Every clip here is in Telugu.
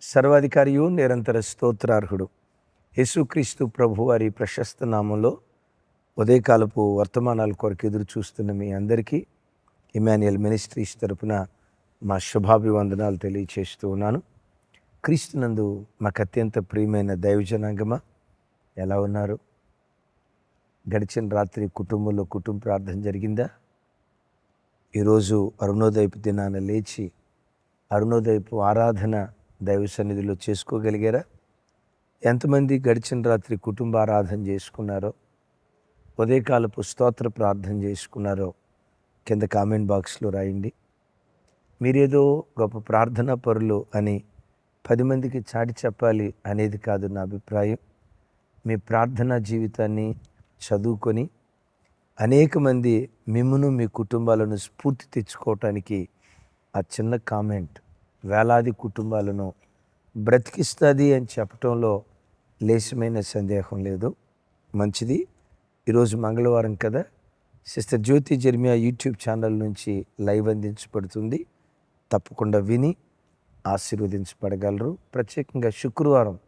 సర్వాధికారియు నిరంతర స్తోత్రార్హుడు యేసుక్రీస్తు ప్రభు వారి ప్రశస్త నామంలో ఉదయకాలపు వర్తమానాల కొరకు ఎదురు చూస్తున్న మీ అందరికీ ఇమాన్యుయల్ మినిస్ట్రీస్ తరపున మా శుభాభివందనాలు తెలియచేస్తూ ఉన్నాను. క్రీస్తునందు మాకు అత్యంత ప్రియమైన దైవజనాంగమా, ఎలా ఉన్నారు? గడిచిన రాత్రి కుటుంబంలో కుటుంబ ప్రార్థన జరిగిందా? ఈరోజు అరుణోదయపు దినాన లేచి అరుణోదయపు ఆరాధన దైవ సన్నిధిలో చేసుకోగలిగారా? ఎంతమంది గడిచిన రాత్రి కుటుంబ ఆరాధన చేసుకున్నారో, ఉదయకాలపు స్తోత్ర ప్రార్థన చేసుకున్నారో కింద కామెంట్ బాక్స్లో రాయండి. మీరేదో గొప్ప ప్రార్థనా పరులు అని 10 మందికి చాటి చెప్పాలి అనేది కాదు నా అభిప్రాయం. మీ ప్రార్థనా జీవితాన్ని చదువుకొని అనేక మంది మిమ్మును మీ కుటుంబాలను స్ఫూర్తి తెచ్చుకోవటానికి ఆ చిన్న కామెంట్ వేలాది కుటుంబాలను బ్రతికిస్తుంది అని చెప్పటంలో లేశమైన సందేహం లేదు. మంచిది. ఈరోజు మంగళవారం కదా, సిస్టర్ జ్యోతి జెర్మియా యూట్యూబ్ ఛానల్ నుంచి లైవ్ అందించబడుతుంది. తప్పకుండా విని ఆశీర్వదించబడగలరు. ప్రత్యేకంగా శుక్రవారం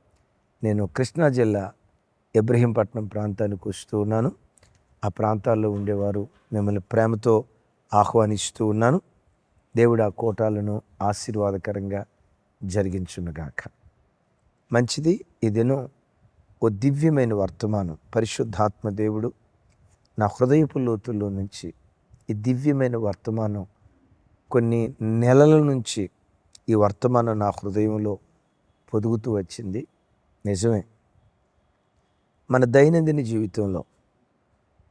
నేను కృష్ణా జిల్లా ఇబ్రహీంపట్నం ప్రాంతానికి వస్తూ ఉన్నాను. ఆ ప్రాంతాల్లో ఉండేవారు మిమ్మల్ని ప్రేమతో ఆహ్వానిస్తూ ఉన్నాను. దేవుడు ఆ కోటాలను ఆశీర్వాదకరంగా జరిగించునుగాక. మంచిది. ఈ దినం ఓ దివ్యమైన వర్తమానం పరిశుద్ధాత్మ దేవుడు నా హృదయపు లోతుల్లో నుంచి ఈ దివ్యమైన వర్తమానం కొన్ని నెలల నుంచి ఈ వర్తమానం నా హృదయంలో పొదుగుతూ వచ్చింది. నిజమే, మన దైనందిన జీవితంలో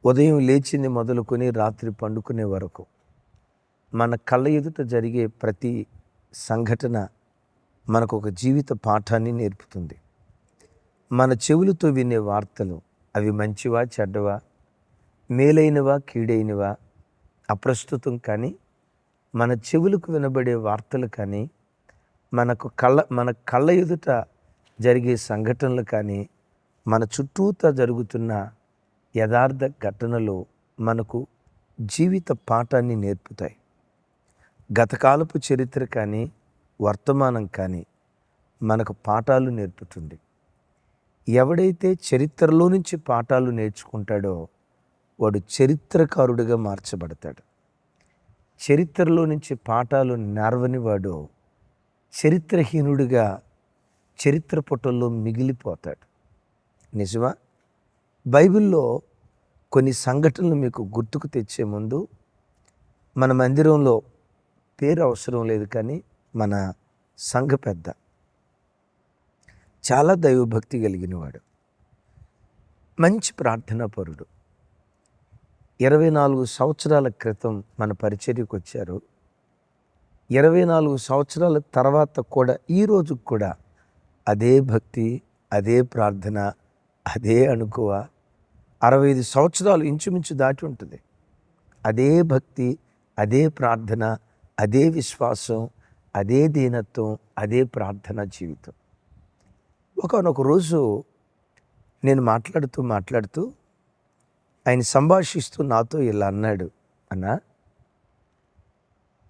ఉదయం లేచింది మొదలుకొని రాత్రి పండుకునే వరకు మన కళ్ళ ఎదుట జరిగే ప్రతి సంఘటన మనకు ఒక జీవిత పాఠాన్ని నేర్పుతుంది. మన చెవులతో వినే వార్తలు అవి మంచివా చెడ్డవా, మేలైనవా కీడైనవా అప్రస్తుతం కానీ, మన చెవులకు వినబడే వార్తలు కానీ, మన కళ్ళ ఎదుట జరిగే సంఘటనలు కానీ, మన చుట్టూతా జరుగుతున్న యథార్థ ఘటనలు మనకు జీవిత పాఠాన్ని నేర్పుతాయి. గతకాలపు చరిత్ర కానీ వర్తమానం కానీ మనకు పాఠాలు నేర్పుతుంది. ఎవడైతే చరిత్రలో నుంచి పాఠాలు నేర్చుకుంటాడో వాడు చరిత్రకారుడిగా మార్చబడతాడు. చరిత్రలో నుంచి పాఠాలు నేర్వని వాడు చరిత్రహీనుడిగా చరిత్ర పుటల్లో మిగిలిపోతాడు. నిజమా? బైబిల్లో కొన్ని సంఘటనలు మీకు గుర్తుకు తెచ్చే ముందు మన మందిరంలో పేరు అవసరం లేదు, కానీ మన సంఘ పెద్ద చాలా దైవభక్తి కలిగినవాడు, మంచి ప్రార్థనా పరుడు. 24 సంవత్సరాల క్రితం మన పరిచర్యకు వచ్చారు. 24 సంవత్సరాల తర్వాత కూడా ఈ రోజు కూడా అదే భక్తి, అదే ప్రార్థన, అదే అనుకువ. 65 సంవత్సరాలు ఇంచుమించు దాటి ఉంటుంది. అదే భక్తి, అదే ప్రార్థన, అదే విశ్వాసం, అదే దీనత్వం, అదే ప్రార్థనా జీవితం. ఒకానొక రోజు నేను మాట్లాడుతూ ఆయన సంభాషిస్తూ నాతో ఇలా అన్నాడు, అన్నా,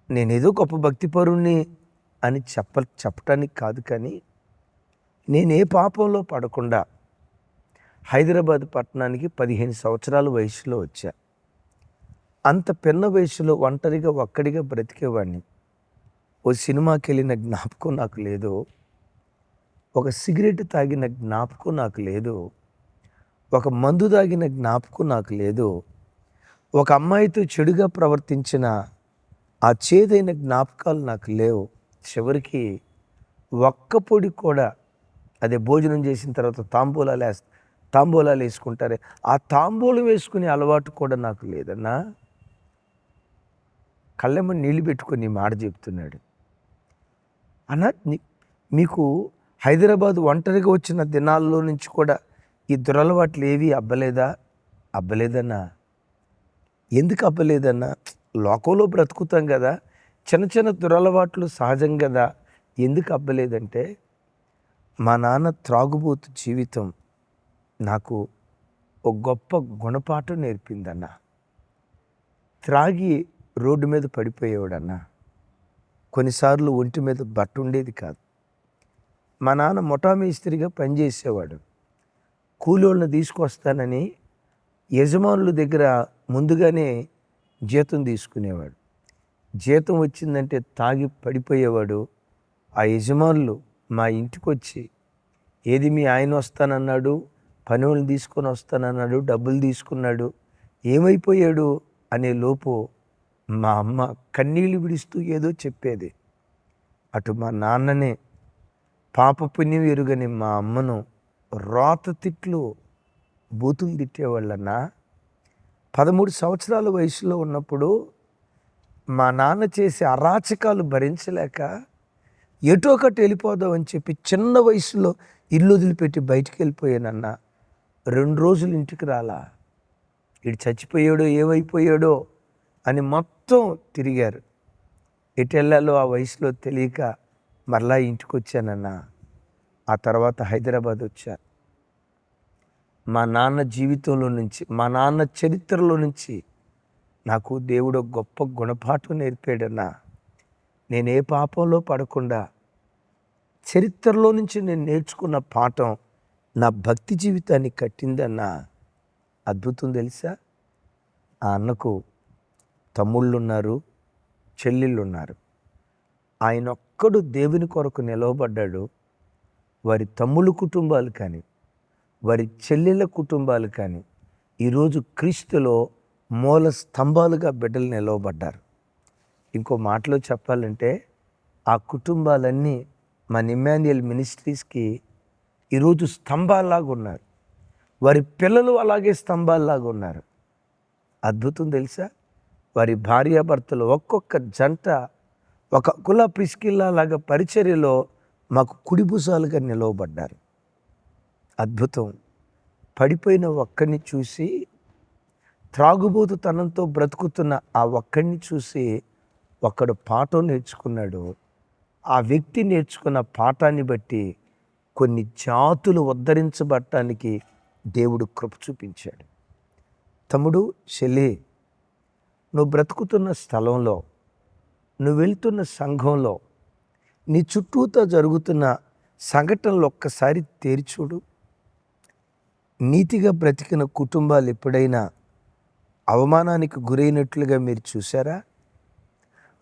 నేనేదో గొప్ప భక్తిపరుణ్ణి అని చెప్పటానికి కాదు, కానీ నేనే పాపంలో పడకుండా హైదరాబాద్ పట్టణానికి 15 సంవత్సరాల వయసులో వచ్చా. అంత పిన్న వయసులో ఒంటరిగా ఒక్కడిగా బ్రతికేవాడిని. ఓ సినిమాకి వెళ్ళిన జ్ఞాపకం నాకు లేదు, ఒక సిగరెట్ తాగిన జ్ఞాపకం నాకు లేదు, ఒక మందు తాగిన జ్ఞాపకం నాకు లేదు, ఒక అమ్మాయితో చెడుగా ప్రవర్తించిన ఆ చేదైన జ్ఞాపకాలు నాకు లేవు. చివరికి ఒక్క పొడి కూడా, అదే భోజనం చేసిన తర్వాత తాంబూలాలు వేసుకుంటారే, ఆ తాంబూలం వేసుకునే అలవాటు కూడా నాకు లేదన్నా. కళ్ళెమ్మ నీళ్ళు పెట్టుకొని మాట చెప్తున్నాడు. అన్నా, మీకు హైదరాబాద్ ఒంటరిగా వచ్చిన దినాల్లో నుంచి కూడా ఈ దురలవాట్లు ఏవి అబ్బలేదన్నా. ఎందుకు అబ్బలేదన్నా? లోకంలో బ్రతుకుతాం కదా, చిన్న చిన్న దురలవాట్లు సహజం కదా. ఎందుకు అబ్బలేదంటే, మా నాన్న త్రాగుబోతు జీవితం నాకు ఒక గొప్ప గుణపాఠం నేర్పిందన్నా. త్రాగి రోడ్డు మీద పడిపోయేవాడన్నా. కొన్నిసార్లు ఒంటి మీద బట్ట ఉండేది కాదు. మా నాన్న ముఠా మేస్త్రిగా పనిచేసేవాడు. కూలోళ్ళని తీసుకొస్తానని యజమానుల దగ్గర ముందుగానే జీతం తీసుకునేవాడు. జీతం వచ్చిందంటే తాగి పడిపోయేవాడు. ఆ యజమానులు మా ఇంటికొచ్చి, ఏది మీ ఆయన వస్తానన్నాడు, పనోళ్ళని తీసుకొని వస్తానన్నాడు, డబ్బులు తీసుకున్నాడు, ఏమైపోయాడు అనే లోపు మా అమ్మ కన్నీళ్ళు విడుస్తూ ఏదో చెప్పేది. అటు మా నాన్ననే పాపపుణ్యం ఎరుగని మా అమ్మను రోత తిట్లు, బూతులు తిట్టేవాళ్ళన్నా. 13 సంవత్సరాల వయసులో ఉన్నప్పుడు మా నాన్న చేసే అరాచకాలు భరించలేక ఎటో ఒకటి వెళ్ళిపోదాం అని చెప్పి చిన్న వయసులో ఇల్లు వదిలిపెట్టి బయటికి వెళ్ళిపోయానన్నా. 2 రోజులు ఇంటికి రాలా. ఇటు చచ్చిపోయాడో ఏమైపోయాడో అని మొత్తం తిరిగారు. ఎటు వెళ్ళాలో ఆ వయసులో తెలియక మరలా ఇంటికి వచ్చానన్నా. ఆ తర్వాత హైదరాబాద్ వచ్చా. మా నాన్న జీవితంలో నుంచి, మా నాన్న చరిత్రలో నుంచి నాకు దేవుడు గొప్ప గుణపాఠం నేర్పాడన్నా. నేనే పాపంలో పడకుండా చరిత్రలో నుంచి నేను నేర్చుకున్న పాఠం నా భక్తి జీవితాన్ని కట్టిందన్నా. అద్భుతం తెలుసా? ఆ అన్నకు తమ్ముళ్ళు ఉన్నారు, చెల్లెళ్ళు ఉన్నారు. ఆయన ఒక్కడు దేవుని కొరకు నిలవబడ్డాడు. వారి తమ్ముళ్ళ కుటుంబాలు కానీ, వారి చెల్లెళ్ళ కుటుంబాలు కానీ ఈరోజు క్రీస్తులో మూల స్తంభాలుగా బిడ్డలు నిలవబడ్డారు. ఇంకో మాటలో చెప్పాలంటే ఆ కుటుంబాలన్నీ మన ఇమ్మాన్యుయల్ మినిస్ట్రీస్కి ఈరోజు స్తంభాల్లాగా ఉన్నారు. వారి పిల్లలు అలాగే స్తంభాల్లాగా ఉన్నారు. అద్భుతం తెలుసా? వారి భార్యాభర్తలు ఒక్కొక్క జంట ఒక కుల ప్రిస్కిల్లా లాగా పరిచర్యలో మాకు కుడిభుజాలుగా నిలవబడ్డారు. అద్భుతం. పడిపోయిన ఒక్కడిని చూసి, త్రాగుబోతుతనంతో బ్రతుకుతున్న ఆ ఒక్కడిని చూసి ఒక్కడు పాఠం నేర్చుకున్నాడు. ఆ వ్యక్తి నేర్చుకున్న పాఠాన్ని బట్టి కొన్ని జాతులు ఉద్ధరించబడటానికి దేవుడు కృప చూపించాడు. తమ్ముడు, చెల్లి, నువ్వు బ్రతుకుతున్న స్థలంలో, నువ్వు వెళ్తున్న సంఘంలో, నీ చుట్టూతో జరుగుతున్న సంఘటనలు ఒక్కసారి తేరిచూడు. నీతిగా బ్రతికిన కుటుంబాలు ఎప్పుడైనా అవమానానికి గురైనట్లుగా మీరు చూసారా?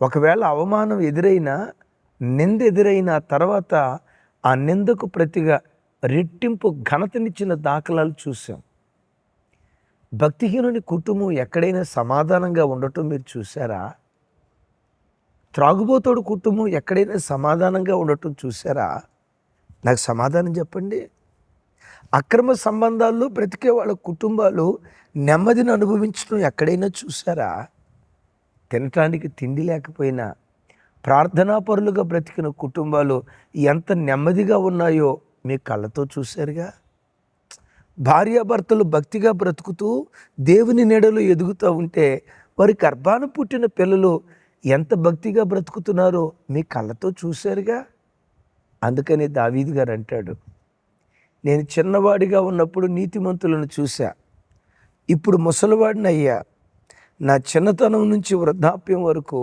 ఒకవేళ అవమానం ఎదురైనా, నింద ఎదురైన తర్వాత ఆ నిందకు ప్రతిగా రెట్టింపు ఘనతనిచ్చిన దాఖలాలు చూసాం. భక్తిహీనుని కుటుంబం ఎక్కడైనా సమాధానంగా ఉండటం మీరు చూసారా? త్రాగుబోతోడు కుటుంబం ఎక్కడైనా సమాధానంగా ఉండటం చూసారా? నాకు సమాధానం చెప్పండి. అక్రమ సంబంధాల్లో బ్రతికే వాళ్ళ కుటుంబాలు నెమ్మదిని అనుభవించడం ఎక్కడైనా చూసారా? తినటానికి తిండి లేకపోయినా ప్రార్థనాపరులుగా బ్రతికిన కుటుంబాలు ఎంత నెమ్మదిగా ఉన్నాయో మీ కళ్ళతో చూశారుగా. భార్యాభర్తలు భక్తిగా బ్రతుకుతూ దేవుని నీడలో ఎదుగుతూ ఉంటే వారి గర్భాన పుట్టిన పిల్లలు ఎంత భక్తిగా బ్రతుకుతున్నారో మీ కళ్ళతో చూశారుగా. అందుకని దావీదు గారు అంటాడు, నేను చిన్నవాడిగా ఉన్నప్పుడు నీతిమంతులను చూశా, ఇప్పుడు ముసలివాడిని అయ్యా. నా చిన్నతనం నుంచి వృద్ధాప్యం వరకు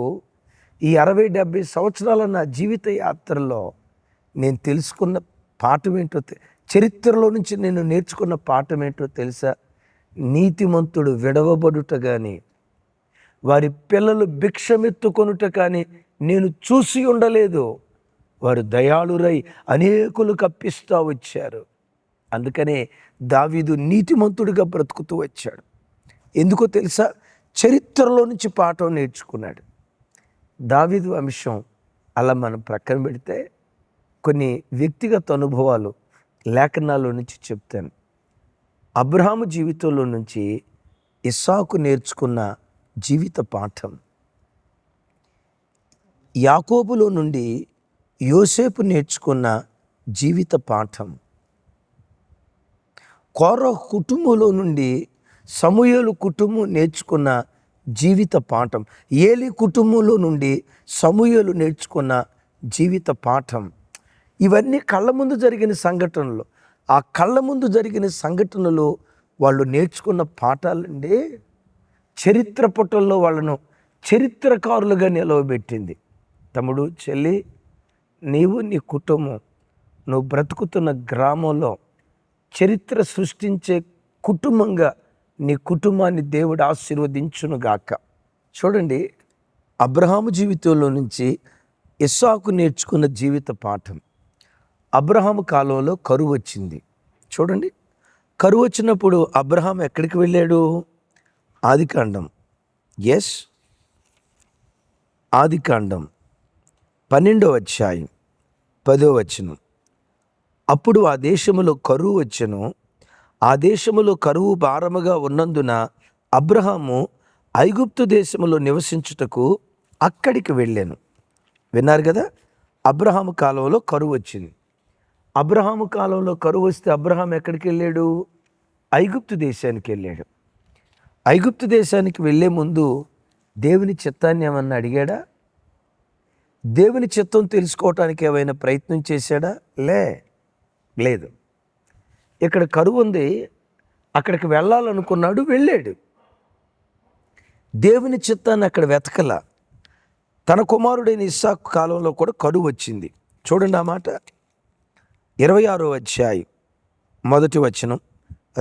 ఈ 60-70 సంవత్సరాల నా జీవిత యాత్రలో నేను తెలుసుకున్న పాఠం ఏంటో, చరిత్రలో నుంచి నేను నేర్చుకున్న పాఠం ఏంటో తెలుసా? నీతిమంతుడు విడవబడుట కానీ, వారి పిల్లలు భిక్షమెత్తుకొనుట కానీ నేను చూసి ఉండలేదు. వారు దయాళురై అనేకులు కప్పిస్తూ వచ్చారు. అందుకనే దావీదు నీతిమంతుడిగా బ్రతుకుతూ వచ్చాడు. ఎందుకో తెలుసా? చరిత్రలో నుంచి పాఠం నేర్చుకున్నాడు. దావీదు అంశం అలా మనం ప్రక్కన పెడితే కొన్ని వ్యక్తిగత అనుభవాలు లేఖనాల్లో నుంచి చెప్తాను. అబ్రహాము జీవితంలో నుంచి ఇస్సాకు నేర్చుకున్న జీవిత పాఠం, యాకోబులో నుండి యోసేపు నేర్చుకున్న జీవిత పాఠం, కోరహు కుటుంబంలో నుండి సమూయేలు కుటుంబం నేర్చుకున్న జీవిత పాఠం, ఏలీ కుటుంబంలో నుండి సమూయేలు నేర్చుకున్న జీవిత పాఠం. ఇవన్నీ కళ్ళ ముందు జరిగిన సంఘటనలు. ఆ కళ్ళ ముందు జరిగిన సంఘటనలు వాళ్ళు నేర్చుకున్న పాఠాలండి చరిత్ర పుటల్లో వాళ్ళను చరిత్రకారులుగా నిలవబెట్టింది. తమ్ముడు, చెల్లి, నీవు నీ కుటుంబం నువ్వు బ్రతుకుతున్న గ్రామంలో చరిత్ర సృష్టించే కుటుంబంగా నీ కుటుంబాన్ని దేవుడు ఆశీర్వదించునుగాక. చూడండి, అబ్రహాము జీవితంలో నుంచి ఇస్సాకు నేర్చుకున్న జీవిత పాఠం. అబ్రహాము కాలంలో కరువు వచ్చింది. చూడండి, కరువు వచ్చినప్పుడు అబ్రహాం ఎక్కడికి వెళ్ళాడు? ఆదికాండం, ఎస్, ఆదికాండం 12వ అధ్యాయం 10వ వచనం. అప్పుడు ఆ దేశములో కరువు వచ్చెను. ఆ దేశములో కరువు భారముగా ఉన్నందున అబ్రహాము ఐగుప్తు దేశములో నివసించుటకు అక్కడికి వెళ్ళాను. విన్నారు కదా, అబ్రహాము కాలంలో కరువు వచ్చింది. అబ్రహాము కాలంలో కరువు వస్తే అబ్రహాం ఎక్కడికి వెళ్ళాడు? ఐగుప్తు దేశానికి వెళ్ళాడు. ఐగుప్తు దేశానికి వెళ్ళే ముందు దేవుని చిత్తాన్ని ఏమన్నా అడిగాడా? దేవుని చిత్తం తెలుసుకోవటానికి ఏమైనా ప్రయత్నం చేశాడా? లేదు. ఇక్కడ కరువు ఉంది, అక్కడికి వెళ్ళాలనుకున్నాడు, వెళ్ళాడు. దేవుని చిత్తాన్ని అక్కడ వెతకల. తన కుమారుడైన ఇస్సాకు కాలంలో కూడా కరువు వచ్చింది. చూడండి ఆ మాట, 26వ అధ్యాయం 1వ వచనం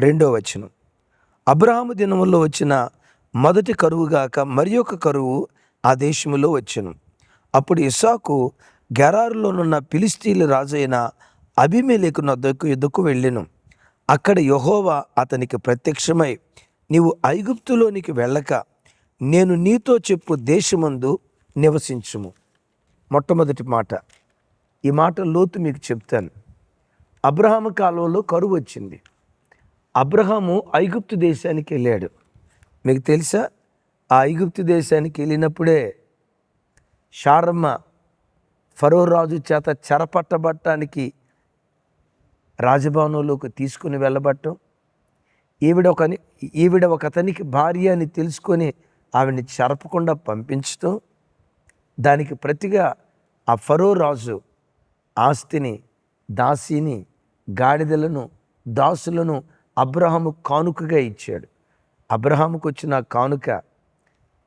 2వ వచనం. అబ్రహాము దినములో వచ్చిన మొదటి కరువుగాక మరి ఒక కరువు ఆ దేశములో వచ్చెను. అప్పుడు ఇస్సాకు గెరారులోనున్న ఫిలిష్తీయుల రాజైన అబీమెలెకు యుద్ధకు వెళ్ళెను. అక్కడ యెహోవా అతనికి ప్రత్యక్షమై, నీవు ఐగుప్తులోనికి వెళ్ళక నేను నీతో చెప్పు దేశమందు నివసించుము. మొట్టమొదటి మాట, ఈ మాట లోతు మీకు చెప్తాను. అబ్రహాము కాలంలో కరువు వచ్చింది. అబ్రహాము ఐగుప్తు దేశానికి వెళ్ళాడు. మీకు తెలుసా, ఆ ఐగుప్తు దేశానికి వెళ్ళినప్పుడే షారమ్మ ఫరో రాజు చేత చెరపట్టబట్టానికి రాజభవనంలోకి తీసుకుని వెళ్ళబట్టం, ఈవిడ ఒక అతనికి భార్య అని తెలుసుకొని ఆవిడని చెరపకుండా పంపించటం, దానికి ప్రతిగా ఆ ఫరో రాజు ఆస్తిని, దాసిని, గాడిదలను, దాసులను అబ్రహాము కానుకగా ఇచ్చాడు. అబ్రహాముకు వచ్చిన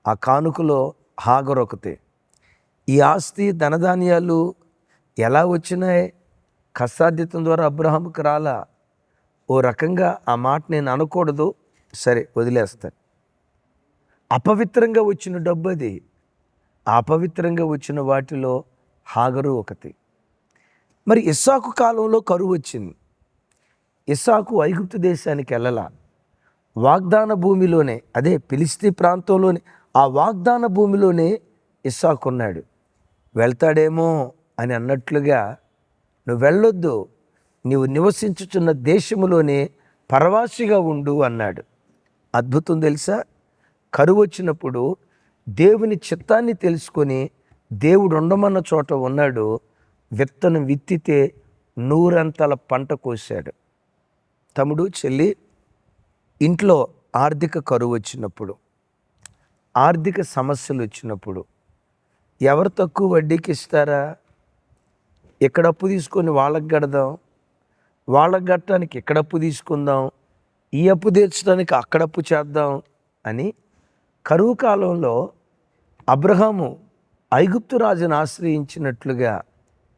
ఆ కానుకలో హాగరు ఒకతే. ఈ ఆస్తి ధనధాన్యాలు ఎలా వచ్చినాయి? కష్టార్జితం ద్వారా అబ్రహాముకు రాలా. ఓ రకంగా ఆ మాట నేను అనకూడదు, సరే వదిలేస్తాను. అపవిత్రంగా వచ్చిన డబ్బు అది. అపవిత్రంగా వచ్చిన వాటిలో హాగరు ఒకటి. మరి ఇస్సాకు కాలంలో కరువు వచ్చింది. ఇస్సాకు ఐగుప్తు దేశానికి వెళ్ళలా. వాగ్దాన భూమిలోనే, అదే ఫిలిష్తీ ప్రాంతంలోనే, ఆ వాగ్దాన భూమిలోనే ఇస్సాకు ఉన్నాడు. వెళ్తాడేమో అని అన్నట్లుగా, నువ్వు వెళ్ళొద్దు, నీవు నివసించుచున్న దేశములోనే పరవాసిగా ఉండు అన్నాడు. అద్భుతం తెలుసా, కరువు వచ్చినప్పుడు దేవుని చిత్తాన్ని తెలుసుకొని దేవుడు ఉండమన్న చోట ఉన్నాడు. విత్తనం విత్తితే 100 పంట కోసాడు. తమ్ముడు, చెల్లి, ఇంట్లో ఆర్థిక కరువు వచ్చినప్పుడు, ఆర్థిక సమస్యలు వచ్చినప్పుడు ఎవరు తక్కువ వడ్డీకి ఇస్తారా? ఎక్కడ అప్పు తీసుకొని వాళ్ళకి కడదాం, వాళ్ళకి కట్టడానికి ఎక్కడ అప్పు తీసుకుందాం, ఈ అప్పు తీర్చడానికి అక్కడ అప్పు చేద్దాం అని కరువు కాలంలో అబ్రహాము ఐగుప్తు రాజును ఆశ్రయించినట్లుగా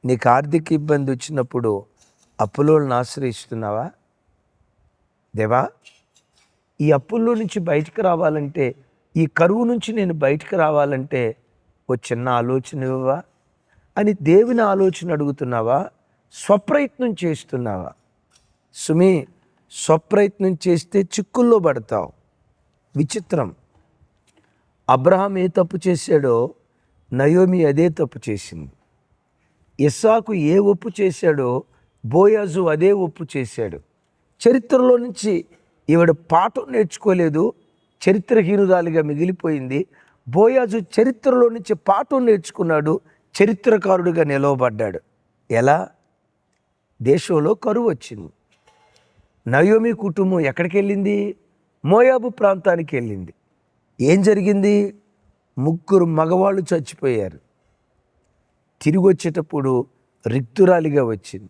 నీకు ఆర్థిక ఇబ్బంది వచ్చినప్పుడు అప్పులను ఆశ్రయిస్తున్నావా? దేవా, ఈ అప్పుల్లో నుంచి బయటకు రావాలంటే, ఈ కరువు నుంచి నేను బయటకు రావాలంటే ఓ చిన్న ఆలోచన ఇవ్వవా అని దేవుని ఆలోచన అడుగుతున్నావా? స్వప్రయత్నం చేస్తున్నావా? సుమి, స్వప్రయత్నం చేస్తే చిక్కుల్లో పడతావు. విచిత్రం, అబ్రహాం ఏ తప్పు చేశాడో నయోమి అదే తప్పు చేసింది. ఇస్సాకు ఏ ఒప్పు చేశాడో బోయాజు అదే ఒప్పు చేశాడు. చరిత్రలో నుంచి ఈవిడ పాఠం నేర్చుకోలేదు, చరిత్రహీనురాలిగా మిగిలిపోయింది. బోయాజు చరిత్రలో నుంచి పాఠం నేర్చుకున్నాడు, చరిత్రకారుడిగా నిలవబడ్డాడు. ఎలా? దేశంలో కరువు వచ్చింది. నయోమి కుటుంబం ఎక్కడికి వెళ్ళింది? మోయాబు ప్రాంతానికి వెళ్ళింది. ఏం జరిగింది? 3 మగవాళ్ళు చచ్చిపోయారు. తిరిగి వచ్చేటప్పుడు రిక్తురాలిగా వచ్చింది.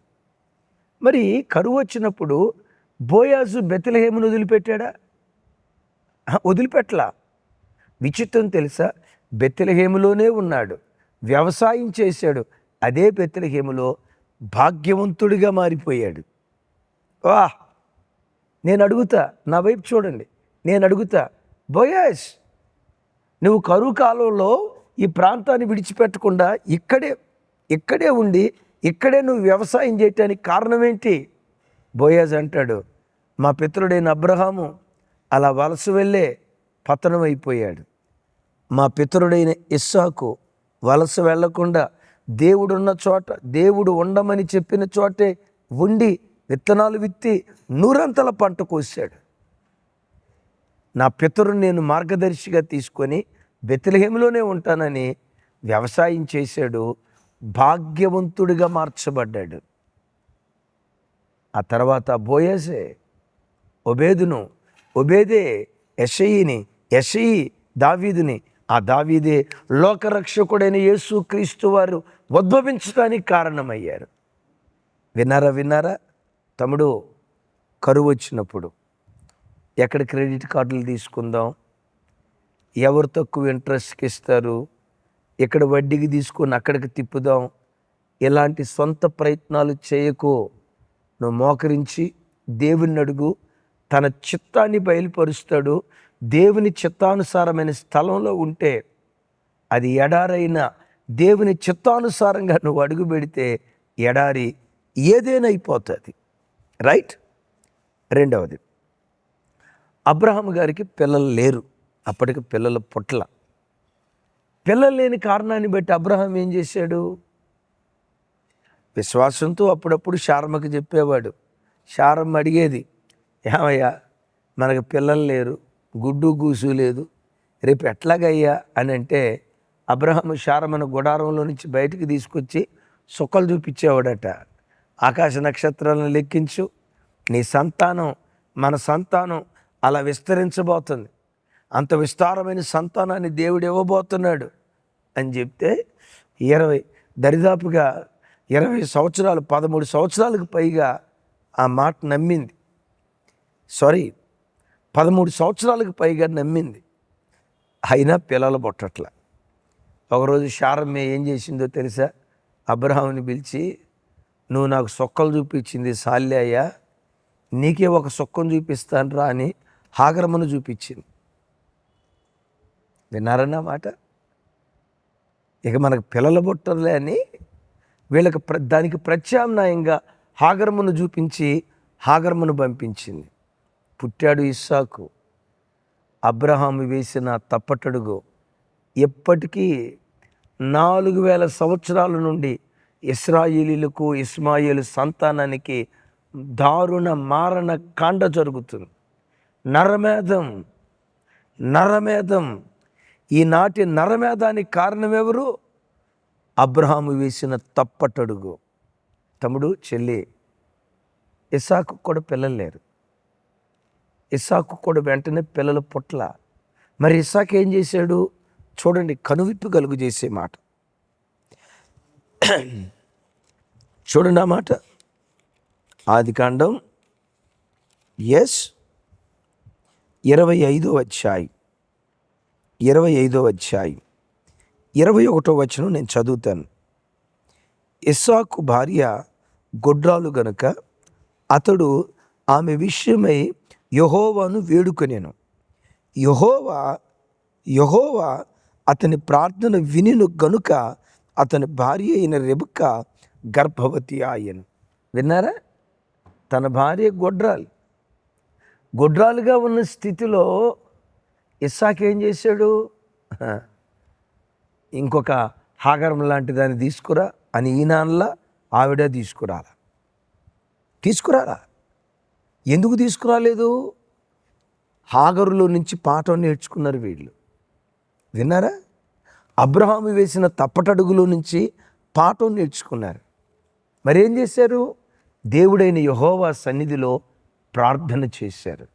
మరి కరువు వచ్చినప్పుడు బోయాజు బెత్లెహేమును వదిలిపెట్టాడా? వదిలిపెట్టలా. విచిత్రం తెలుసా, బెత్లెహేములోనే ఉన్నాడు, వ్యవసాయం చేశాడు. అదే బెత్లెహేములో భాగ్యవంతుడిగా మారిపోయాడు. వా, నేను అడుగుతా, నా వైపు చూడండి, నేను అడుగుతా, బోయాజ్, నువ్వు కరువు కాలంలో ఈ ప్రాంతాన్ని విడిచిపెట్టకుండా ఇక్కడే ఉండి ఇక్కడే నువ్వు వ్యవసాయం చేయటానికి కారణం ఏంటి? బోయాజ్ అంటాడు, మా పితరుడైన అబ్రహాము అలా వలస వెళ్ళే పతనమైపోయాడు. మా పితరుడైన ఇస్సాకు వలస వెళ్లకుండా దేవుడున్న చోట, దేవుడు ఉండమని చెప్పిన చోటే ఉండి విత్తనాలు విత్తి నూరంతల పంట కోసాడు. నా పితరుని నేను మార్గదర్శిగా తీసుకొని బెత్లెహేములోనే ఉంటానని వ్యవసాయం చేశాడు. భాగ్యవంతుడిగా మార్చబడ్డాడు. ఆ తర్వాత బోయజే ఒబేదును, ఒబేదే యెషయిని, యెషయి దావీదుని, ఆ దావీదే లోకరక్షకుడైన యేసు క్రీస్తు వారు ఉద్భవించడానికి కారణమయ్యారు. విన్నారా తమ్ముడు? కరువు వచ్చినప్పుడు ఎక్కడ క్రెడిట్ కార్డులు తీసుకుందాం, ఎవరు తక్కువ ఇంట్రెస్ట్కి ఇస్తారు, ఇక్కడ వడ్డీకి తీసుకొని అక్కడికి తిప్పుదాం, ఇలాంటి సొంత ప్రయత్నాలు చేయకు. నువ్వు మోకరించి దేవుని అడుగు, తన చిత్తాన్ని బయలుపరుస్తాడు. దేవుని చిత్తానుసారమైన స్థలంలో ఉంటే, అది ఎడారైన దేవుని చిత్తానుసారంగా నువ్వు అడుగు పెడితే ఎడారి ఏదైనా అయిపోతుంది. రైట్. రెండవది, అబ్రహాము గారికి పిల్లలు లేరు. అప్పటికి పిల్లలు పుట్ల. పిల్లలు లేని కారణాన్ని బట్టి అబ్రహాం ఏం చేశాడు? విశ్వాసంతో అప్పుడప్పుడు శారమ్మకి చెప్పేవాడు. శారమ్మ అడిగేది, ఏమయ్యా మనకు పిల్లలు లేరు, గుడ్డు గూసు లేదు, రేపు ఎట్లాగయ్యా అని అంటే అబ్రహాము శారమ్మను గుడారంలో నుంచి బయటికి తీసుకొచ్చి సుక్కలు చూపించేవాడట. ఆకాశ నక్షత్రాలను లెక్కించు, నీ సంతానం మన సంతానం అలా విస్తరించబోతుంది, అంత విస్తారమైన సంతానాన్ని దేవుడు ఇవ్వబోతున్నాడు అని చెప్తే దరిదాపుగా 20 సంవత్సరాలు, 13 సంవత్సరాలకు పైగా ఆ మాట నమ్మింది. 13 సంవత్సరాలకు పైగా నమ్మింది. అయినా పిల్లలు పుట్టట్ల. ఒకరోజు శారమ్మ ఏం చేసిందో తెలుసా? అబ్రహాముని పిలిచి, నువ్వు నాకు సొక్కలు చూపించింది సాల్లే అయ్యా, నీకే ఒక సొక్కను చూపిస్తాను రా అని హాగరమ్మను చూపించింది. విన్నారన్న మాట? ఇక మనకు పిల్లలు పుట్టలే అని వీళ్ళకి దానికి ప్రత్యామ్నాయంగా హాగరమ్మను చూపించి హాగరమ్మను పంపించింది. పుట్టాడు ఇస్సాకు. అబ్రహాము వేసిన తప్పటడుగు ఎప్పటికీ 4000 సంవత్సరాల నుండి ఇశ్రాయేలీలకు, ఇస్మాయేలు సంతానానికి దారుణ మారణ కాండ జరుగుతుంది. నరమేధం. ఈనాటి నరమేధానికి కారణం ఎవరు? అబ్రహాము వేసిన తప్పటడుగు. తమ్ముడు, చెల్లి, ఇస్సాకు కూడా పిల్లలు లేరు. ఇస్సాకు కూడా వెంటనే పిల్లలు పుట్ల. మరి ఇస్సాకు ఏం చేశాడు? చూడండి, కనువిప్పు కలుగు చేసే మాట చూడండి. ఆ మాట ఆదికాండం 25వ అధ్యాయం 21వ వచనం నేను చదువుతాను. ఇస్సాకు భార్య గొడ్రాలు గనుక అతడు ఆమె విషయమై యెహోవాను వేడుకొనెను. యెహోవా అతని ప్రార్థన వినిను గనుక అతని భార్య అయిన రెబెక్క గర్భవతి ఆయను. విన్నారా? తన భార్య గొడ్రాలుగా ఉన్న స్థితిలో ఇస్సాకు ఏం చేశాడు? ఇంకొక హాగరం లాంటి దాన్ని తీసుకురా అని ఈనాన్లా ఆవిడ తీసుకురాలా. ఎందుకు తీసుకురాలేదు? హాగరులో నుంచి పాఠం నేర్చుకున్నారు వీళ్ళు. విన్నారా? అబ్రహాము వేసిన తప్పటడుగులో నుంచి పాఠం నేర్చుకున్నారు. మరేం చేశారు? దేవుడైన యెహోవా సన్నిధిలో ప్రార్థన చేశారు.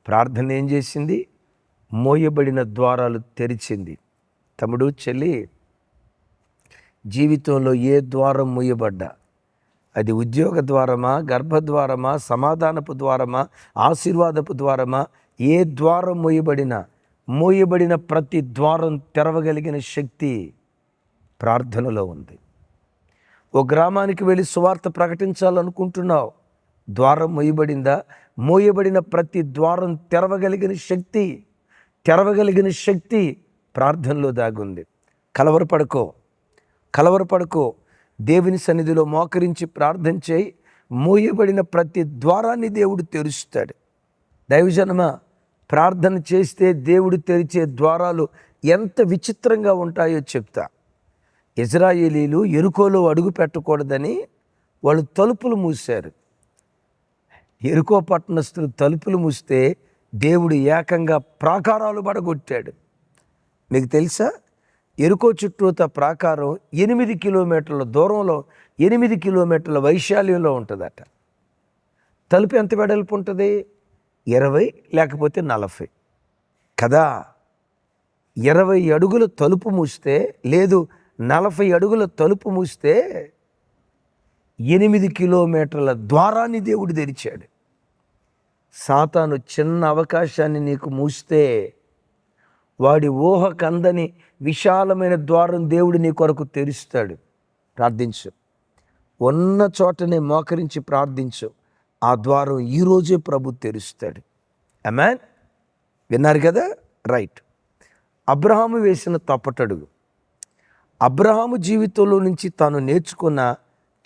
ప్రార్థన ఏం చేసింది? మోయబడిన ద్వారాలు తెరిచింది. తమ్ముడు, చెల్లి, జీవితంలో ఏ ద్వారం మూయబడ్డా, అది ఉద్యోగ ద్వారమా, గర్భద్వారమా, సమాధానపు ద్వారమా, ఆశీర్వాదపు ద్వారమా, ఏ ద్వారం మూయబడిన ప్రతి ద్వారం తెరవగలిగిన శక్తి ప్రార్థనలో ఉంది. ఓ గ్రామానికి వెళ్ళి సువార్త ప్రకటించాలనుకుంటున్నావు. ద్వారం మూయబడిందా? మూయబడిన ప్రతి ద్వారం తెరవగలిగిన శక్తి ప్రార్థనలో దాగుంది. కలవరపడుకో. దేవుని సన్నిధిలో మోకరించి ప్రార్థన చేయి. మూయబడిన ప్రతి ద్వారాన్ని దేవుడు తెరుస్తాడు. దైవజనమా, ప్రార్థన చేస్తే దేవుడు తెరిచే ద్వారాలు ఎంత విచిత్రంగా ఉంటాయో చెప్తా. ఇజ్రాయేలీలు యెరికోలో అడుగు పెట్టకూడదని వాళ్ళు తలుపులు మూశారు. యెరికో పట్టణస్థులు తలుపులు మూస్తే దేవుడు ఏకంగా ప్రాకారాలు పడగొట్టాడు. మీకు తెలుసా, యెరికో చుట్టూత ప్రాకారం 8 కిలోమీటర్ల దూరంలో, 8 కిలోమీటర్ల వైశాల్యంలో ఉంటుందట. తలుపు ఎంత వెడల్పు ఉంటుంది? 20 లేకపోతే 40 కదా. 20 అడుగుల తలుపు మూస్తే, లేదు 40 అడుగుల తలుపు మూస్తే 8 కిలోమీటర్ల ద్వారాన్ని దేవుడు తెరిచాడు. సాతాను చిన్న అవకాశాన్ని నీకు మూస్తే వాడి ఊహ కందని విశాలమైన ద్వారం దేవుడు నీ కొరకు తెరుస్తాడు. ప్రార్థించు, ఉన్న చోటనే మోకరించి ప్రార్థించు. ఆ ద్వారం ఈరోజే ప్రభు తెరుస్తాడు. ఆమేన్. విన్నారు కదా? రైట్. అబ్రహాము వేసిన తప్పటడుగు. అబ్రహాము జీవితంలో నుంచి తాను నేర్చుకున్న,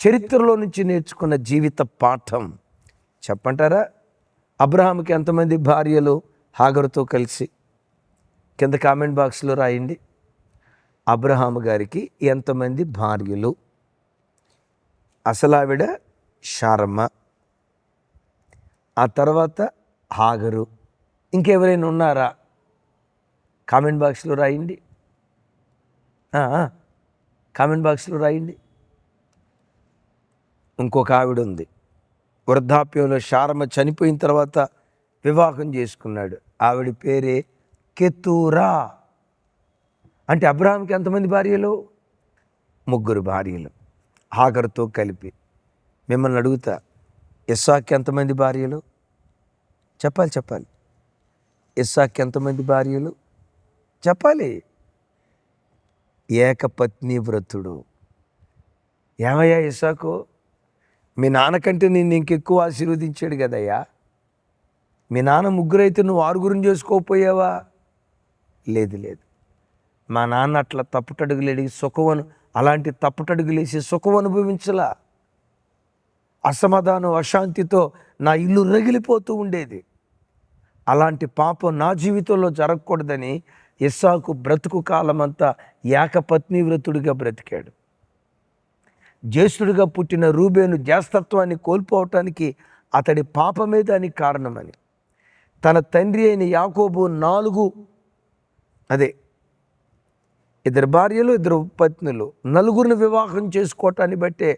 చరిత్రలో నుంచి నేర్చుకున్న జీవిత పాఠం చెప్పంటారా? అబ్రహాముకి ఎంతమంది భార్యలు? హాగరుతో కలిసి కింద కామెంట్ బాక్స్లో రాయండి. అబ్రహాము గారికి ఎంతమంది భార్యలు? అసలావిడ శారమ్మ, ఆ తర్వాత హాగరు. ఇంకెవరైనా ఉన్నారా? కామెంట్ బాక్స్లో రాయండి. కామెంట్ బాక్స్లో రాయండి. ఇంకొక ఆవిడ ఉంది, వృద్ధాప్యంలో శారమ్మ చనిపోయిన తర్వాత వివాహం చేసుకున్నాడు. ఆవిడ పేరే కెతూరా. అంటే అబ్రహాంకి ఎంతమంది భార్యలు? 3 భార్యలు హాగరుతో కలిపి. మిమ్మల్ని అడుగుతా, ఇస్సాక్కి ఎంతమంది భార్యలు? చెప్పాలి. ఇస్సాక్కి ఎంతమంది భార్యలు? చెప్పాలి. ఏకపత్ని వ్రతుడు. ఏమయ్యా ఇస్సాకు, మీ నాన్నకంటే నిన్ను ఇంకెక్కువ ఆశీర్వదించాడు కదయ్యా. మీ నాన్న 3 అయితే నువ్వు 6 చేసుకోకపోయావా? లేదు. మా నాన్న అట్లా తప్పుటడుగులేడి అలాంటి తప్పుటడుగులేసి సుఖం అనుభవించలా. అసమాధానం, అశాంతితో నా ఇల్లు రగిలిపోతూ ఉండేది. అలాంటి పాపం నా జీవితంలో జరగకూడదని ఇస్సాకు బ్రతుకు కాలమంతా ఏకపత్ని వ్రతుడిగా బ్రతికాడు. జ్యేష్ఠుడిగా పుట్టిన రూబేను జ్యేష్ఠత్వాన్ని కోల్పోవటానికి అతడి పాపమే దానికి కారణమని, తన తండ్రి అయిన యాకోబు 2 భార్యలు 2 పత్నులు 4 వివాహం చేసుకోవటాన్ని బట్టే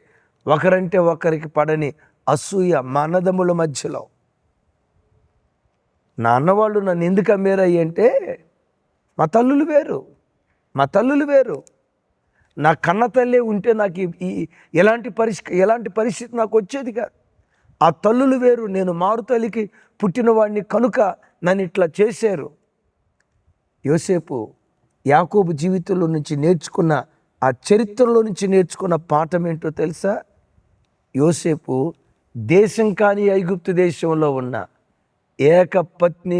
ఒకరంటే ఒకరికి పడని అసూయ మా అన్నదమ్ముల మధ్యలో. నా అన్నవాళ్ళు నన్ను ఎందుకు అమ్మారయ్యి అంటే, మా తల్లులు వేరు. నా కన్న తల్లే ఉంటే నాకు ఎలాంటి పరిస్థితి నాకు వచ్చేది కాదు. ఆ తల్లులు వేరు, నేను మారుతల్లికి పుట్టినవాడిని కనుక నన్ను ఇట్లా చేశారు. యోసేపు యాకోబు జీవితంలో నుంచి నేర్చుకున్న, ఆ చరిత్రలో నుంచి నేర్చుకున్న పాఠం ఏంటో తెలుసా? యోసేపు దేశం కాని ఐగుప్తు దేశంలో ఉన్న ఏకపత్ని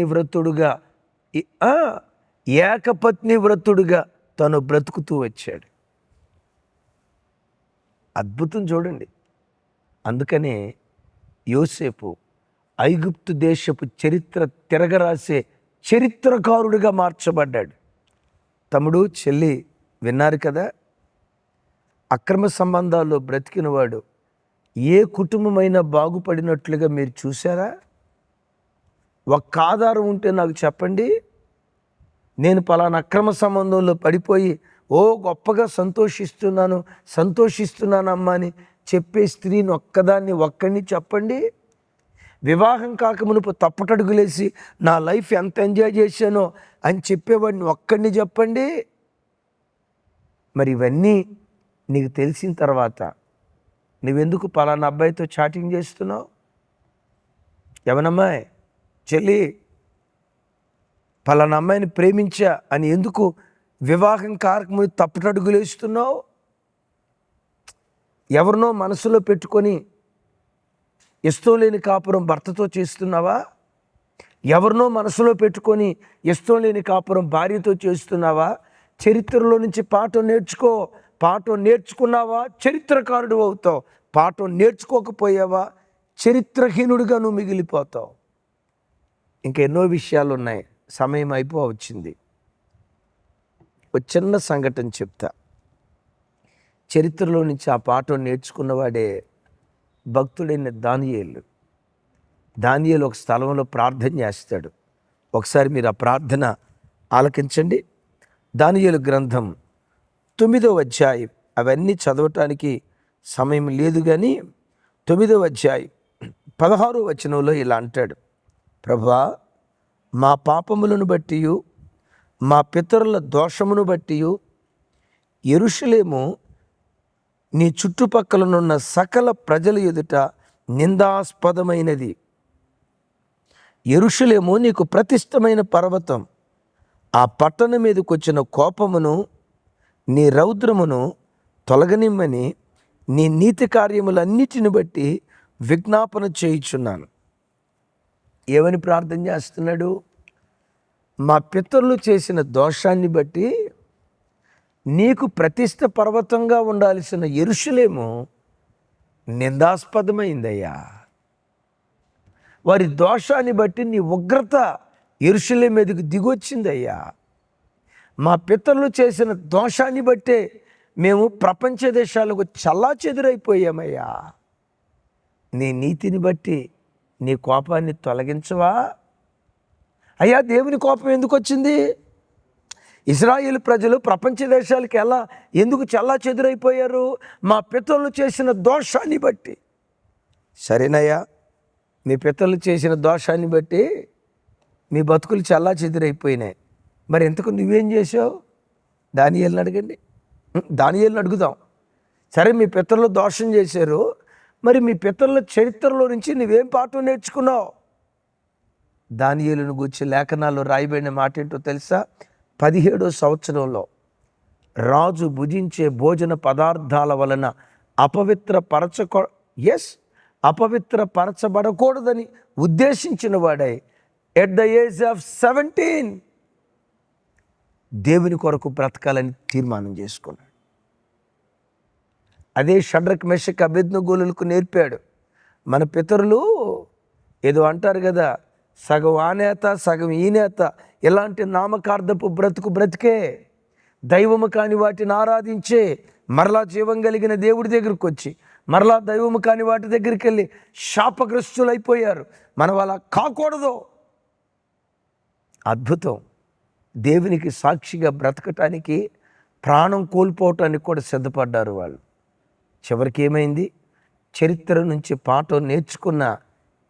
వ్రతుడుగా తను బ్రతుకుతూ వచ్చాడు. అద్భుతం చూడండి. అందుకనే యోసేపు ఐగుప్తు దేశపు చరిత్ర తిరగరాసే చరిత్రకారుడిగా మార్చబడ్డాడు. తమ్ముడు, చెల్లి విన్నారు కదా? అక్రమ సంబంధాల్లో బ్రతికినవాడు ఏ కుటుంబమైనా బాగుపడినట్లుగా మీరు చూసారా? ఒక్క ఆధారం ఉంటే నాకు చెప్పండి. నేను పలానా అక్రమ సంబంధంలో పడిపోయి గొప్పగా సంతోషిస్తున్నానమ్మా అని చెప్పే స్త్రీని ఒక్కడిని చెప్పండి. వివాహం కాకమునుపు తప్పటడుగులేసి నా లైఫ్ ఎంత ఎంజాయ్ చేశానో అని చెప్పేవాడిని ఒక్కడిని చెప్పండి. మరి ఇవన్నీ నీకు తెలిసిన తర్వాత నువ్వెందుకు పలానా అబ్బాయితో చాటింగ్ చేస్తున్నావు? ఎవనమ్మాయి, చెల్లి, పలానా అమ్మాయిని ప్రేమించా అని ఎందుకు వివాహం కాకముందు తప్పటడుగులేస్తున్నావు? ఎవరినో మనసులో పెట్టుకొని ఇష్టం లేని కాపురం భర్తతో చేస్తున్నావా? ఎవరినో మనసులో పెట్టుకొని ఇష్టం లేని కాపురం భార్యతో చేస్తున్నావా? చరిత్రలో నుంచి పాఠం నేర్చుకో. పాఠం నేర్చుకున్నావా చరిత్రకారుడు అవుతావు. పాఠం నేర్చుకోకపోయావా చరిత్రహీనుడిగా నువ్వు మిగిలిపోతావు. ఇంకెన్నో విషయాలు ఉన్నాయి, సమయం అయిపోవచ్చింది. ఒక చిన్న సంఘటన చెప్తా. చరిత్రలో నుంచి ఆ పాఠం నేర్చుకున్నవాడే భక్తుడైన దానియేలు. దానియేలు ఒక స్థలంలో ప్రార్థన చేస్తాడు. ఒకసారి మీరు ఆ ప్రార్థన ఆలకించండి. దానియేలు గ్రంథం 9వ అధ్యాయం. అవన్నీ చదవటానికి సమయం లేదు, కానీ 9వ అధ్యాయం 16వ వచనంలో ఇలా అంటాడు, ప్రభువా, మా పాపములను బట్టి మా పితరుల దోషమును బట్టి యెరూషలేము నీ చుట్టుపక్కలనున్న సకల ప్రజల ఎదుట నిందాస్పదమైనది. యెరూషలేము నీకు ప్రతిష్టమైన పర్వతం. ఆ పట్టణం మీదకి వచ్చిన కోపమును నీ రౌద్రమును తొలగనిమ్మని నీ నీతి కార్యములన్నిటిని బట్టి విజ్ఞాపన చేయుచున్నాను. ఏమని ప్రార్థన చేస్తున్నాడు? మా పితరులు చేసిన దోషాన్ని బట్టి నీకు ప్రతిష్ట పర్వతంగా ఉండాల్సిన యెరూషలేము నిందాస్పదమైందయ్యా. వారి దోషాన్ని బట్టి నీ ఉగ్రత యెరూషలేము మీదకి దిగొచ్చిందయ్యా. మా పితరులు చేసిన దోషాన్ని బట్టే మేము ప్రపంచ దేశాలకు చల్లాచెదురైపోయామయ్యా. నీ నీతిని బట్టి నీ కోపాన్ని తొలగించవా? అయ్యా, దేవుని కోపం ఎందుకు వచ్చింది? ఇశ్రాయేలు ప్రజలు ప్రపంచ దేశాలకి ఎందుకు చల్లాచెదురైపోయారు? మా పితరులు చేసిన దోషాన్ని బట్టి. సరేనయ్యా, మీ పితరులు చేసిన దోషాన్ని బట్టి మీ బతుకులు చల్లాచెదురైపోయినాయి. మరి ఎంతకు నువ్వేం చేసావు? దానియేలుని అడగండి. దానియేలుని అడుగుదాం. సరే, మీ పితరులు దోషం చేశారు, మరి మీ పితరుల చరిత్రలో నుంచి నువ్వేం పాఠం నేర్చుకున్నావు? దానియేలును గూర్చి లేఖనాల్లో రాయబడిన మాట ఏంటో తెలుసా? 17వ సంవత్సరంలో రాజు భుజించే భోజన పదార్థాల వలన అపవిత్రపరచబడకూడదని ఉద్దేశించిన వాడై ఎట్ ద ఏజ్ ఆఫ్ 17 దేవుని కొరకు బ్రతకాలని తీర్మానం చేసుకున్నాడు. అదే షడ్రక్ మెషక్ అబేద్నెగోలకు నేర్పాడు. మన పితరులు ఏదో అంటారు కదా, సగం ఆ నేత సగం ఈ నేత, ఇలాంటి నామకార్థపు బ్రతికే దైవము కాని వాటిని ఆరాధించే మరలా జీవం కలిగిన దేవుడి దగ్గరికి వచ్చి మరలా దైవము కాని వాటి దగ్గరికి వెళ్ళి శాపగ్రస్తులైపోయారు. మనం అలా కాకూడదు. అద్భుతం. దేవునికి సాక్షిగా బ్రతకటానికి ప్రాణం కోల్పోవటానికి కూడా సిద్ధపడ్డారు వాళ్ళు. చివరికి ఏమైంది? చరిత్ర నుంచి పాఠం నేర్చుకున్న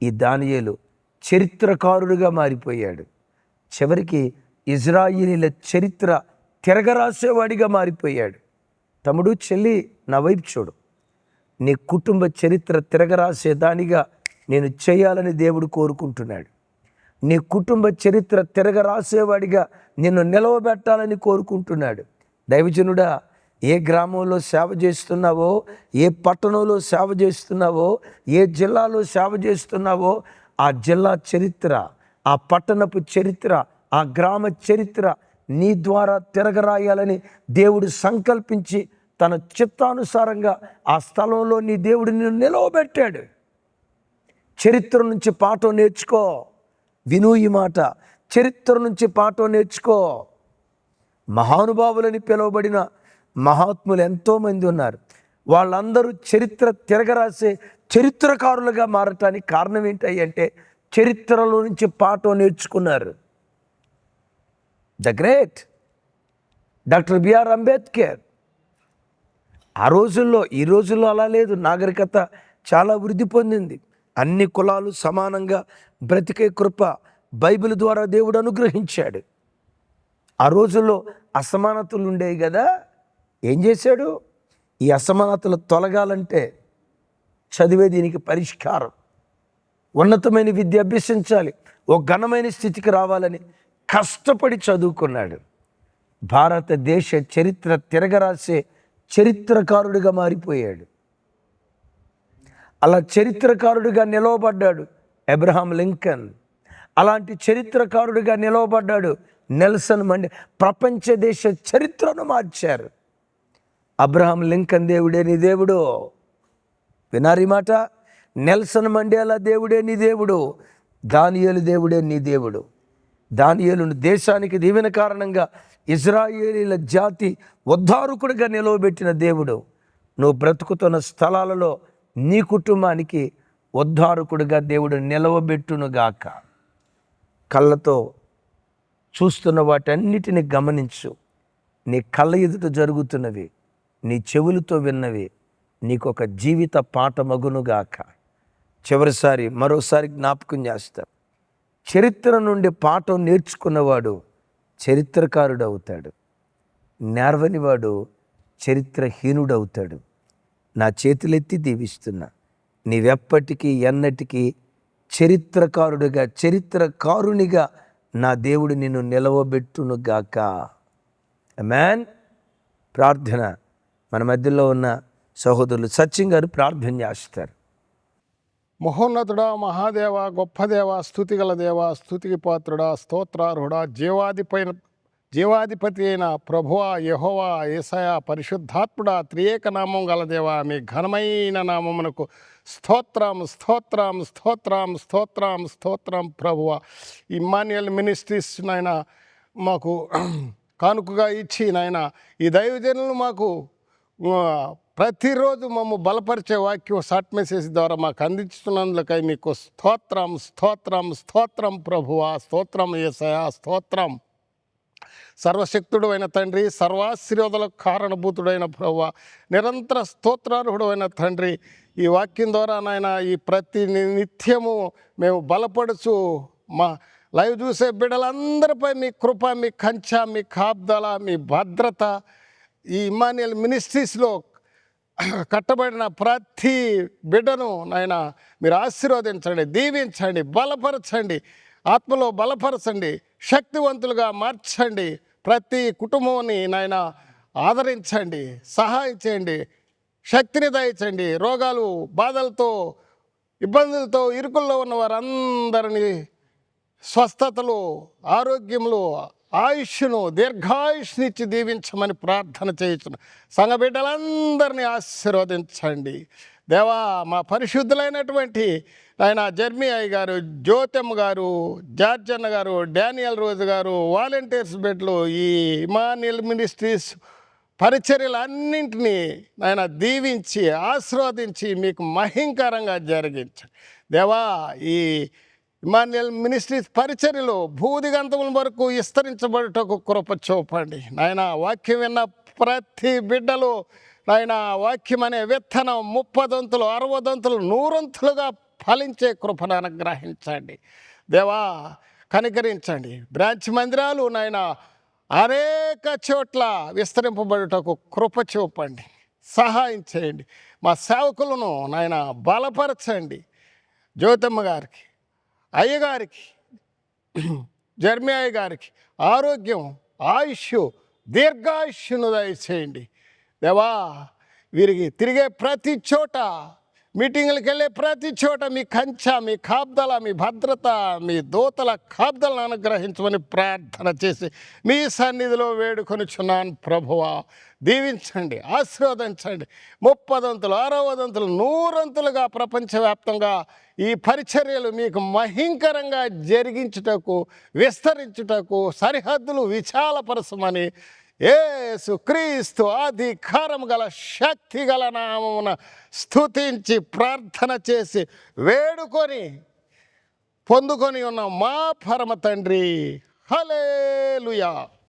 ఈ దానియేలు చరిత్రకారుడిగా మారిపోయాడు. చివరికి ఇజ్రాయేలీల చరిత్ర తిరగరాసేవాడిగా మారిపోయాడు. తమ్ముడు, చెల్లి, నా వైపు చూడు. నీ కుటుంబ చరిత్ర తిరగరాసేదానిగా నేను చేయాలని దేవుడు కోరుకుంటున్నాడు. నీ కుటుంబ చరిత్ర తిరగరాసేవాడిగా నిన్ను నిలవబెట్టాలని కోరుకుంటున్నాడు. దైవజనుడా, ఏ గ్రామంలో సేవ చేస్తున్నావో, ఏ పట్టణంలో సేవ చేస్తున్నావో, ఏ జిల్లాలో సేవ చేస్తున్నావో, ఆ జిల్లా చరిత్ర, ఆ పట్టణపు చరిత్ర, ఆ గ్రామ చరిత్ర నీ ద్వారా తిరగరాయాలని దేవుడు సంకల్పించి తన చిత్తానుసారంగా ఆ స్థలంలో నీ దేవుడు నిన్ను నిలవబెట్టాడు. చరిత్ర నుంచి పాఠం నేర్చుకో. విను ఈ మాట, చరిత్ర నుంచి పాఠం నేర్చుకో. మహానుభావులని పిలువబడిన మహాత్ములు ఎంతోమంది ఉన్నారు. వాళ్ళందరూ చరిత్ర తిరగరాసే చరిత్రకారులుగా మారటానికి కారణం ఏంటి అంటే చరిత్రలో నుంచి పాఠం నేర్చుకున్నారు. The great doctor BR Ambedkar. ఆ రోజుల్లో, ఈ రోజుల్లో అలా లేదు. నాగరికత చాలా వృద్ధి పొందింది. అన్ని కులాలు సమానంగా బ్రతికే కృప బైబిల్ ద్వారా దేవుడు అనుగ్రహించాడు. ఆ రోజుల్లో అసమానతలు ఉండేవి కదా. ఏం చేశాడు? ఈ అసమానతలు తొలగాలంటే చదివే దీనికి పరిష్కారం. ఉన్నతమైన విద్య అభ్యసించాలి, ఓ ఘనమైన స్థితికి రావాలని కష్టపడి చదువుకున్నాడు. భారతదేశ చరిత్ర తిరగరాసే చరిత్రకారుడిగా మారిపోయాడు. అలా చరిత్రకారుడిగా నిలవబడ్డాడు అబ్రహాం లింకన్. అలాంటి చరిత్రకారుడిగా నిలవబడ్డాడు నెల్సన్ మండేలా. ప్రపంచ దేశ చరిత్రను మార్చారు. అబ్రహాం లింకన్ దేవుడే నీ దేవుడు. వినారీ మాట. నెల్సన్ మండేలా దేవుడే నీ దేవుడు. దానియేలు దేవుడే నీ దేవుడు. దానియేలును దేశానికి దీవెన కారణంగా ఇజ్రాయేలీల జాతి ఉద్ధారకుడిగా నిలవబెట్టిన దేవుడు. నువ్వు బ్రతుకుతున్న స్థలాలలో నీ కుటుంబానికి ఉద్ధారకుడిగా దేవుడు నిలవబెట్టునుగాక. కళ్ళతో చూస్తున్న వాటన్నిటిని గమనించు. నీ కళ్ళ ఎదుట జరుగుతున్నవి, నీ చెవులతో విన్నవి నీకొక జీవిత పాఠమగునుగాక. చివరిసారి మరోసారి జ్ఞాపకం చేస్తా. చరిత్ర నుండి పాఠం నేర్చుకున్నవాడు చరిత్రకారుడు అవుతాడు. నేర్వనివాడు చరిత్రహీనుడవుతాడు. నా చేతులెత్తి దీవిస్తున్నా, నీవెప్పటికీ ఎన్నటికీ చరిత్రకారుడిగా, చరిత్రకారునిగా నా దేవుడు నిన్ను నిలవబెట్టునుగాక. ఆమేన్. ప్రార్థన. మన మధ్యలో ఉన్న సహోదరులు సత్యం గారు ప్రార్థన చేస్తారు. మహోన్నతుడా, మహాదేవ, గొప్ప దేవ, స్తుతిగల దేవ, స్తుతికి పాత్రుడా, స్తోత్రార్హుడా, జీవాధిపతి అయిన ప్రభువా, యెహోవా, యేసయ్యా, పరిశుద్ధాత్ముడా, త్రియేక నామం గల దేవ, మీ ఘనమైన నామమునకు స్తోత్రం స్తోత్రం స్తోత్రం స్తోత్రం స్తోత్రం. ప్రభువా, ఇమ్మాన్యుయల్ మినిస్ట్రీస్ నాయన మాకు కానుకగా ఇచ్చి నాయన ఈ దైవజనులు మాకు ప్రతిరోజు మమ్మ బలపరిచే వాక్యం షార్ట్ మెసేజ్ ద్వారా మాకు అందించుతున్నందుకై మీకు స్తోత్రం స్తోత్రం స్తోత్రం. ప్రభువా, స్తోత్రం యేసయ్యా, స్తోత్రం. సర్వశక్తుడు అయిన తండ్రి, సర్వాశీర్వాదాలకు కారణభూతుడైన ప్రభువా, నిరంతర స్తోత్రార్హుడు అయిన తండ్రి, ఈ వాక్యం ద్వారా నాయన ఈ ప్రతి నిత్యము మేము బలపడుచు మా లైవ్ చూసే బిడ్డలందరిపై మీ కృప, మీ కంచె, మీ కాపుదల, మీ భద్రత, ఈ ఇమ్మాన్యుయల్ మినిస్ట్రీస్లో కట్టబడిన ప్రతి బిడ్డను నాయన మీరు ఆశీర్వదించండి, దీవించండి, బలపరచండి, ఆత్మలో బలపరచండి, శక్తివంతులుగా మార్చండి. ప్రతి కుటుంబాన్ని నాయన ఆదరించండి, సహాయం చేయండి, శక్తిని దయచండి. రోగాలు, బాధలతో, ఇబ్బందులతో, ఇరుకుల్లో ఉన్న వారందరినీ స్వస్థతలు, ఆరోగ్యములు, ఆయుష్ను, దీర్ఘాయుష్నిచ్చి దీవించమని ప్రార్థన చేయించును. సంఘ బిడ్డలందరినీ ఆశీర్వదించండి దేవా. మా పరిశుద్ధులైనటువంటి ఆయన జర్మియాయి గారు, జ్యోతమ్మ గారు, జార్జ్ అన్న గారు, డానియల్ రోజు గారు, వాలంటీర్స్ బిడ్డలు, ఈ ఇమాన్యుయల్ మినిస్ట్రీస్ పరిచర్యలన్నింటినీ ఆయన దీవించి ఆశీర్వదించి మీకు మహింకరంగా జరిగించండి దేవా. ఈ ఇమ్మాన్యుయల్ మినిస్ట్రీస్ పరిచర్యలో భూదిగంతముల వరకు విస్తరించబడుటకు కృప చూపండి నాయన. వాక్యం విన్న ప్రతి బిడ్డలు నాయన వాక్యం అనే విత్తనం 30 60 100 ఫలించే కృపను అనుగ్రహించండి దేవా. కనికరించండి. బ్రాంచ్ మందిరాలు నాయన అనేక చోట్ల విస్తరింపబడుటకు కృప చూపండి, సహాయం చేయండి. మా సేవకులను నాయన బలపరచండి. జ్యోతమ్మ గారికి, అయ్యగారికి, జర్మియాయ గారికి ఆరోగ్యం, ఆయుష్, దీర్ఘాయుష్ను దయచేయండి దేవా. వీరికి తిరిగే ప్రతి చోట, మీటింగులకు వెళ్ళే ప్రతి చోట మీ కంచె, మీ కాపుదల, మీ భద్రత, మీ దూతల కాపుదలను అనుగ్రహించమని ప్రార్థన చేసి మీ సన్నిధిలో వేడుకొనిచున్నాను ప్రభువా. దీవించండి, ఆశీర్వదించండి. 30 60 100 ప్రపంచవ్యాప్తంగా ఈ పరిచర్యలు మీకు మహింకరంగా జరిగించుటకు, విస్తరించుటకు సరిహద్దులు విశాలపరచమని యేసు క్రీస్తు అధికారం గల శక్తి గల నామమున స్తుతించి ప్రార్థన చేసి వేడుకొని పొందుకొని ఉన్న మా పరమ తండ్రి. హల్లెలూయా.